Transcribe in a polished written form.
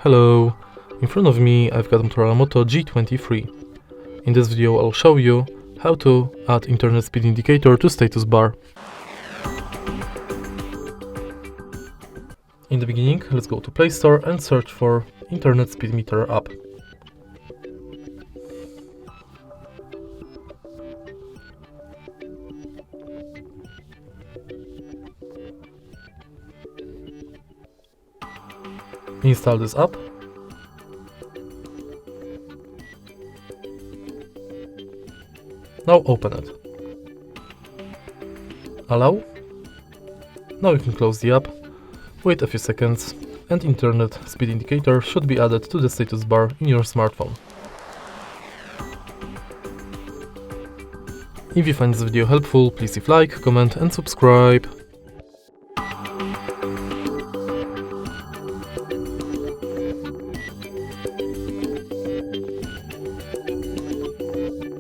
Hello, in front of me I've got Motorola Moto G23. In this video I'll show you how to add internet speed indicator to status bar. In the beginning, let's go to Play Store and search for Internet Speed Meter app. Install this app. Now open it. Allow. Now you can close the app. Wait a few seconds and internet speed indicator should be added to the status bar in your smartphone. If you find this video helpful, please leave like, comment and subscribe.